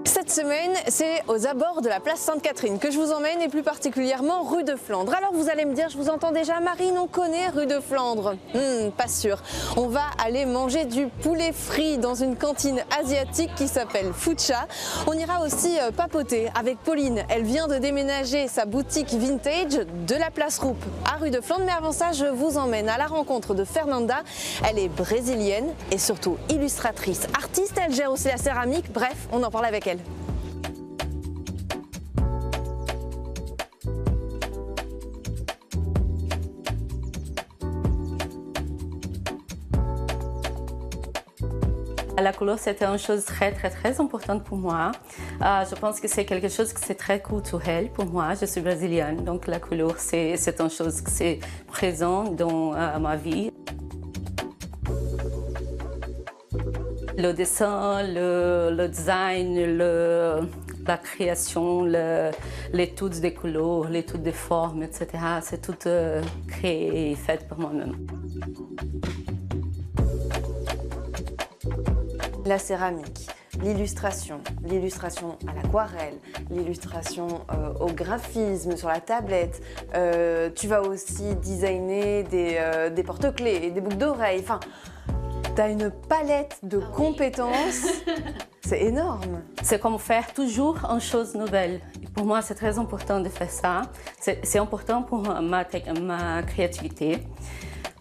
Cette semaine, c'est aux abords de la place Sainte-Catherine que je vous emmène, et plus particulièrement rue de Flandre. Alors vous allez me dire, je vous entends déjà, Marine, on connaît rue de Flandre. Pas sûr. On va aller manger du poulet frit dans une cantine asiatique qui s'appelle Fucha. On ira aussi papoter avec Pauline. Elle vient de déménager sa boutique vintage de la place Roupe à rue de Flandre. Mais avant ça, je vous emmène à la rencontre de Fernanda. Elle est brésilienne et surtout illustratrice, artiste. Elle gère aussi la céramique. Bref, on en parle avec elle. La couleur, c'était une chose très importante pour moi. Je pense que c'est quelque chose qui est très culturel pour moi. Je suis brésilienne, donc la couleur, c'est une chose qui est présente dans ma vie. Le dessin, le design, la création, l'étude des couleurs, l'étude des formes, etc. C'est tout créé et fait par moi-même. La céramique, l'illustration à l'aquarelle, l'illustration au graphisme sur la tablette. Tu vas aussi designer des porte-clés, des boucles d'oreilles. Enfin, tu as une palette de compétences. C'est énorme. C'est comme faire toujours une chose nouvelle. Pour moi, c'est très important de faire ça. C'est important pour ma créativité.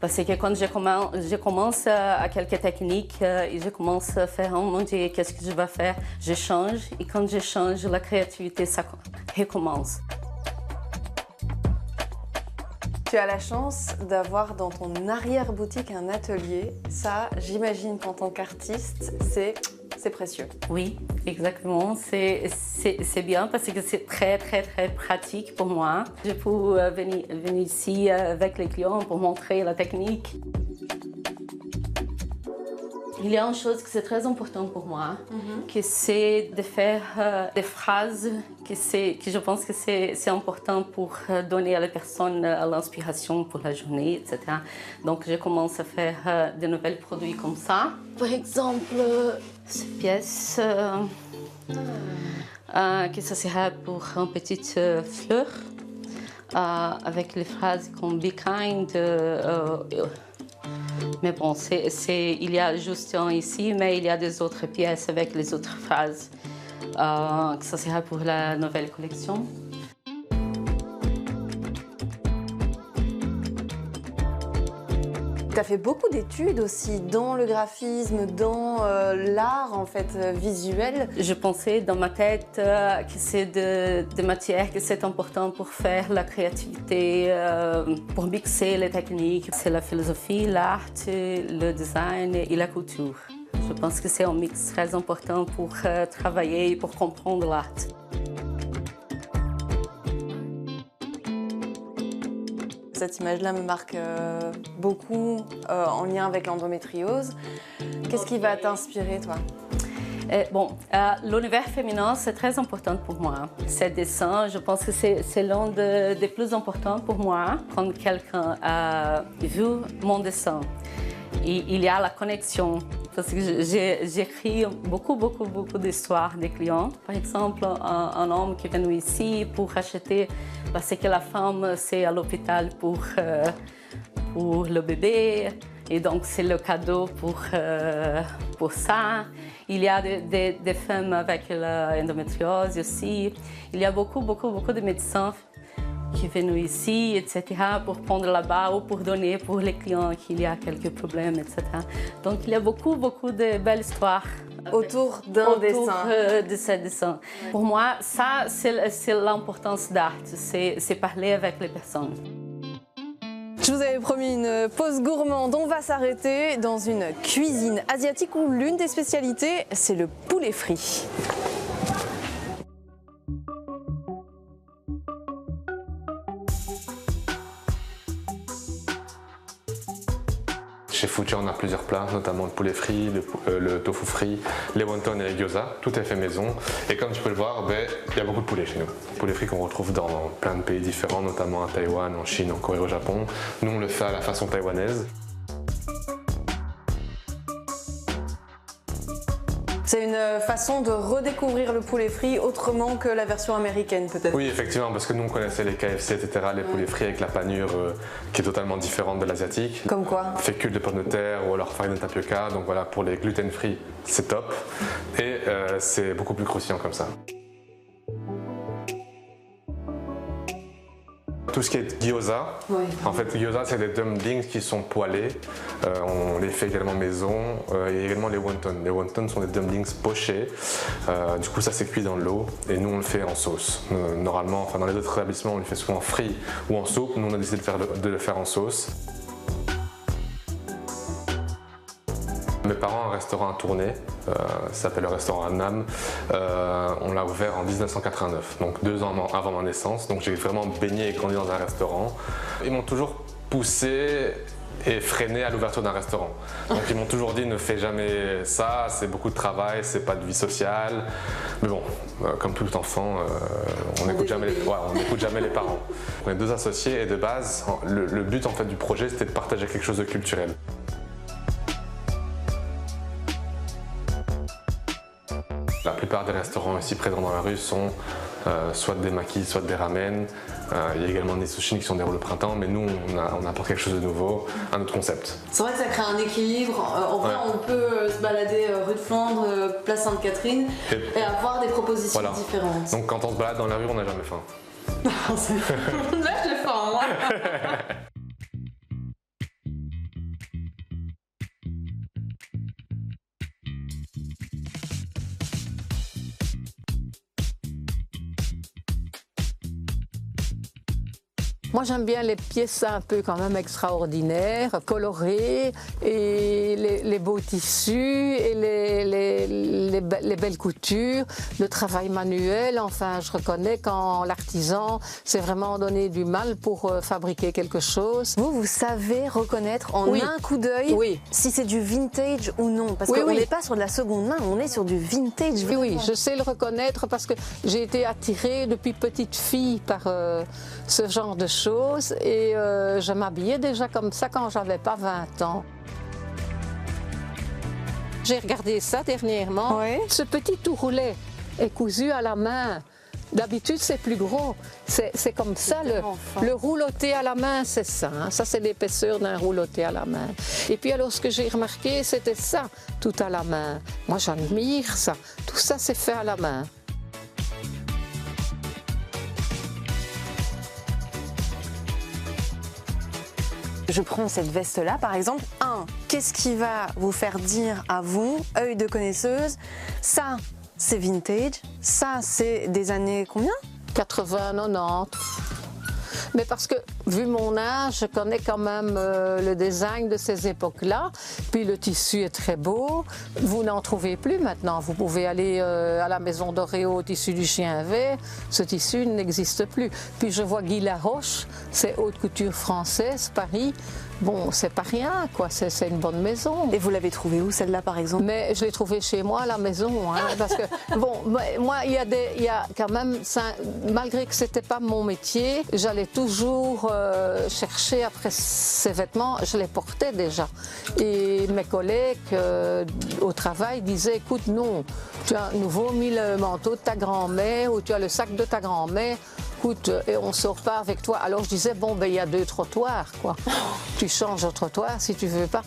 Parce que quand je commence à quelques techniques et je commence à faire oh mon Dieu, qu'est-ce que je vais faire? Je change et quand je change, la créativité, ça recommence. Tu as la chance d'avoir dans ton arrière-boutique un atelier. Ça, j'imagine qu'en tant qu'artiste, c'est précieux. Oui, exactement. C'est bien parce que c'est très pratique pour moi. Je peux venir ici avec les clients pour montrer la technique. Il y a une chose qui est très importante pour moi, que c'est de faire des phrases que je pense que c'est important pour donner à la personne l'inspiration pour la journée, etc. Donc je commence à faire de nouveaux produits comme ça. Par exemple, cette pièce, que ça sera pour une petite fleur, avec les phrases comme Be kind. Mais bon, il y a juste un ici, mais il y a des autres pièces avec les autres phrases. Ça sera pour la nouvelle collection. Tu as fait beaucoup d'études aussi dans le graphisme, dans l'art en fait visuel. Je pensais dans ma tête que c'est des matières que c'est important pour faire la créativité, pour mixer les techniques. C'est la philosophie, l'art, le design et la culture. Je pense que c'est un mix très important pour travailler et pour comprendre l'art. Cette image-là me marque beaucoup en lien avec l'endométriose. Qu'est-ce qui va t'inspirer, toi? L'univers féminin, c'est très important pour moi. Ces dessins, je pense que c'est l'un des plus importants pour moi quand quelqu'un a vu mon dessin. Et il y a la connexion, parce que j'écris beaucoup d'histoires des clients. Par exemple, un homme qui est venu ici pour acheter, parce que la femme, c'est à l'hôpital pour le bébé, et donc c'est le cadeau pour ça. Il y a des femmes avec l'endométriose aussi. Il y a beaucoup de médecins qui viennent ici, etc., pour prendre là-bas ou pour donner pour les clients qu'il y a quelques problèmes, etc. Donc il y a beaucoup de belles histoires autour d'un dessin. De ce dessin. Ouais. Pour moi, ça, c'est l'importance d'art, c'est parler avec les personnes. Je vous avais promis une pause gourmande, on va s'arrêter dans une cuisine asiatique où l'une des spécialités, c'est le poulet frit. Chez food chain, on a plusieurs plats, notamment le poulet frit, le tofu frit, les wontons et les gyoza. Tout est fait maison. Et comme tu peux le voir, il y a beaucoup de poulet chez nous. Poulet frit qu'on retrouve dans plein de pays différents, notamment à Taïwan, en Chine, en Corée, au Japon. Nous, on le fait à la façon taïwanaise. C'est une façon de redécouvrir le poulet frit autrement que la version américaine peut-être. Oui, effectivement, parce que nous on connaissait les KFC, etc., les poulets frits avec la panure qui est totalément différente de l'asiatique. Comme quoi? Fécule de pommes de terre ou alors farine de tapioca, donc voilà, pour les gluten free, c'est top. Et c'est beaucoup plus croustillant comme ça. Tout ce qui est gyoza, oui. En fait gyoza c'est des dumplings qui sont poêlés, on les fait également maison, et également les wontons. Les wontons sont des dumplings pochés, du coup ça c'est cuit dans l'eau et nous on le fait en sauce. Normalement, enfin dans les autres établissements on le fait souvent en frit ou en soupe, nous on a décidé de le faire en sauce. Mes parents ont un restaurant à Tournai, ça s'appelle le restaurant Annam. On l'a ouvert en 1989, donc 2 ans avant ma naissance. Donc j'ai vraiment baigné et grandi dans un restaurant. Ils m'ont toujours poussé et freiné à l'ouverture d'un restaurant. Donc ils m'ont toujours dit ne fais jamais ça, c'est beaucoup de travail, c'est pas de vie sociale. Mais bon, comme tout enfant, on n'écoute jamais les parents. On est 2 associés et de base, le but en fait du projet c'était de partager quelque chose de culturel. La plupart des restaurants ici présents dans la rue sont soit des makis, soit des ramen. Il y a également des sushis qui sont déroulés au printemps, mais nous on apporte quelque chose de nouveau, un autre concept. C'est vrai que ça crée un équilibre. En vrai, on peut se balader rue de Flandre, place Sainte-Catherine et avoir des propositions différentes. Donc quand on se balade dans la rue, on n'a jamais faim. Là, j'ai faim, moi. Moi j'aime bien les pièces un peu quand même extraordinaires, colorées, et les beaux tissus, et les belles coutures, le travail manuel. Enfin je reconnais quand l'artisan s'est vraiment donné du mal pour fabriquer quelque chose. Vous savez reconnaître en un coup d'œil si c'est du vintage ou non, parce qu'on n'est pas sur de la seconde main, on est sur du vintage. Oui, je sais le reconnaître parce que j'ai été attirée depuis petite fille par ce genre de choses et je m'habillais déjà comme ça quand j'avais pas 20 ans. J'ai regardé ça dernièrement. Oui. Ce petit tout roulet est cousu à la main. D'habitude, c'est plus gros. C'est comme ça, le rouloté à la main, c'est ça. Hein. Ça, c'est l'épaisseur d'un rouloté à la main. Et puis, alors, ce que j'ai remarqué, c'était ça, tout à la main. Moi, j'admire ça. Tout ça, c'est fait à la main. Je prends cette veste-là, par exemple. Qu'est-ce qui va vous faire dire à vous, œil de connaisseuse, ça, c'est vintage, ça, c'est des années combien? 80, 90. Mais parce que, vu mon âge, je connais quand même le design de ces époques-là. Puis le tissu est très beau. Vous n'en trouvez plus maintenant. Vous pouvez aller à la maison d'Oreo au tissu du chien vert. Ce tissu n'existe plus. Puis je vois Guy Laroche, c'est haute couture française, Paris. Bon, c'est pas rien, quoi. C'est une bonne maison. Et vous l'avez trouvée où, celle-là, par exemple? Mais je l'ai trouvée chez moi, à la maison. Hein, parce que, bon, moi, il y a quand même, malgré que c'était pas mon métier, j'allais toujours chercher après ces vêtements. Je les portais déjà. Et mes collègues au travail disaient, écoute, non, tu as nouveau mis le manteau de ta grand-mère ou tu as le sac de ta grand-mère. Écoute, et on ne sort pas avec toi. Alors je disais, bon, ben il y a 2 trottoirs, quoi. Tu changes au trottoir si tu veux pas.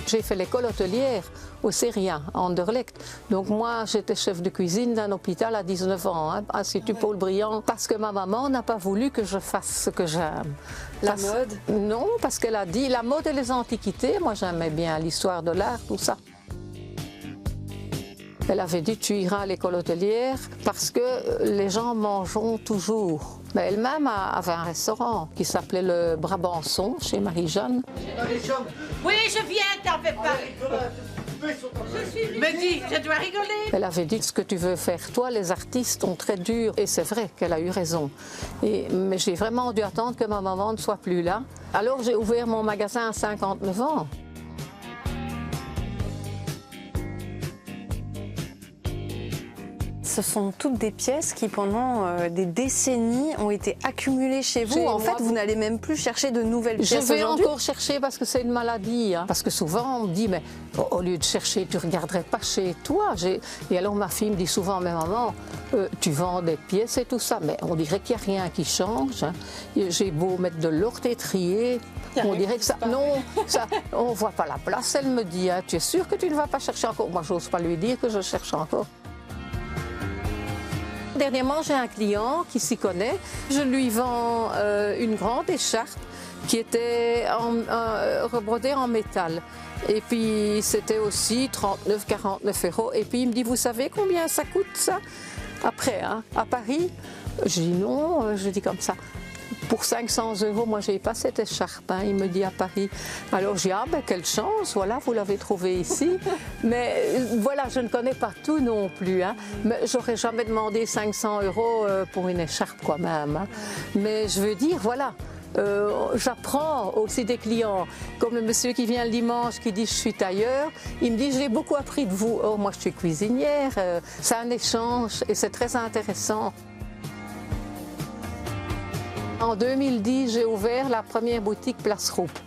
J'ai fait l'école hôtelière au Seria, à Anderlecht. Donc moi, j'étais chef de cuisine d'un hôpital à 19 ans, hein, à Institut Paul Briand, parce que ma maman n'a pas voulu que je fasse ce que j'aime. La mode? Non, parce qu'elle a dit, la mode et les antiquités, moi j'aimais bien l'histoire de l'art, tout ça. Elle avait dit, tu iras à l'école hôtelière parce que les gens mangeront toujours. Mais elle-même avait un restaurant qui s'appelait le Brabançon, chez Marie-Jeanne. Oui, je viens, t'en fais pas. Me dis, je dois rigoler. Elle avait dit ce que tu veux faire. Toi, les artistes sont très durs. Et c'est vrai qu'elle a eu raison. Mais j'ai vraiment dû attendre que ma maman ne soit plus là. Alors j'ai ouvert mon magasin à 59 ans. Ce sont toutes des pièces qui, pendant des décennies, ont été accumulées chez vous. En fait, vous n'allez même plus chercher de nouvelles pièces aujourd'hui. Je vais aujourd'hui. encore chercher parce que c'est une maladie. Hein. Parce que souvent, on me dit, mais au lieu de chercher, tu ne regarderais pas chez toi. Et alors, ma fille me dit souvent, mais maman, tu vends des pièces et tout ça. Mais on dirait qu'il n'y a rien qui change. Hein. J'ai beau mettre de l'orte et trier. On dirait que ça... Non, ça, on ne voit pas la place. Elle me dit, hein, tu es sûre que tu ne vas pas chercher encore? Moi, je n'ose pas lui dire que je cherche encore. Dernièrement, j'ai un client qui s'y connaît. Je lui vends une grande écharpe qui était rebrodée en métal. Et puis, c'était aussi 39-49 €. Et puis, il me dit, vous savez combien ça coûte, ça? Après, hein, à Paris? Je dis non, je dis comme ça. Pour 500 €, moi, je n'ai pas cette écharpe, hein, il me dit à Paris. Alors, je dis, ah ben, quelle chance, voilà, vous l'avez trouvée ici. Mais voilà, je ne connais pas tout non plus. Hein. Mais j'aurais jamais demandé 500 € pour une écharpe, quand même. Hein. Mais je veux dire, voilà. J'apprends aussi des clients, comme le monsieur qui vient le dimanche qui dit je suis tailleur, il me dit j'ai beaucoup appris de vous. Oh, moi je suis cuisinière, c'est un échange et c'est très intéressant. En 2010, j'ai ouvert la première boutique Place Roupe.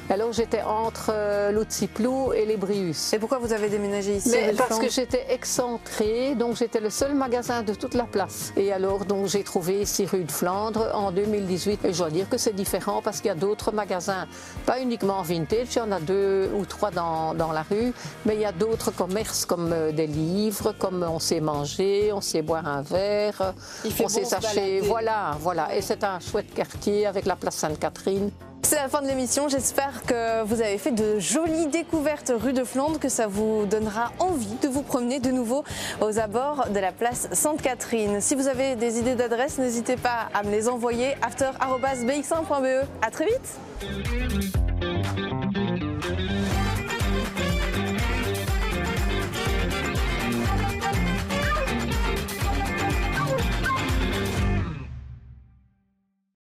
Alors j'étais entre l'Outsiplou et les Brius. Et pourquoi vous avez déménagé ici? Parce que j'étais excentrée, donc j'étais le seul magasin de toute la place. Et alors donc j'ai trouvé ici rue de Flandre en 2018. Et je dois dire que c'est différent parce qu'il y a d'autres magasins, pas uniquement vintage, il y en a 2 ou 3 dans la rue, mais il y a d'autres commerces comme des livres, comme on sait manger, on sait boire un verre, on sait s'acheter. Voilà. Et c'est un chouette quartier avec la place Sainte-Catherine. C'est la fin de l'émission, j'espère que vous avez fait de jolies découvertes rue de Flandre, que ça vous donnera envie de vous promener de nouveau aux abords de la place Sainte-Catherine. Si vous avez des idées d'adresse, n'hésitez pas à me les envoyer after@bx1.be. À très vite.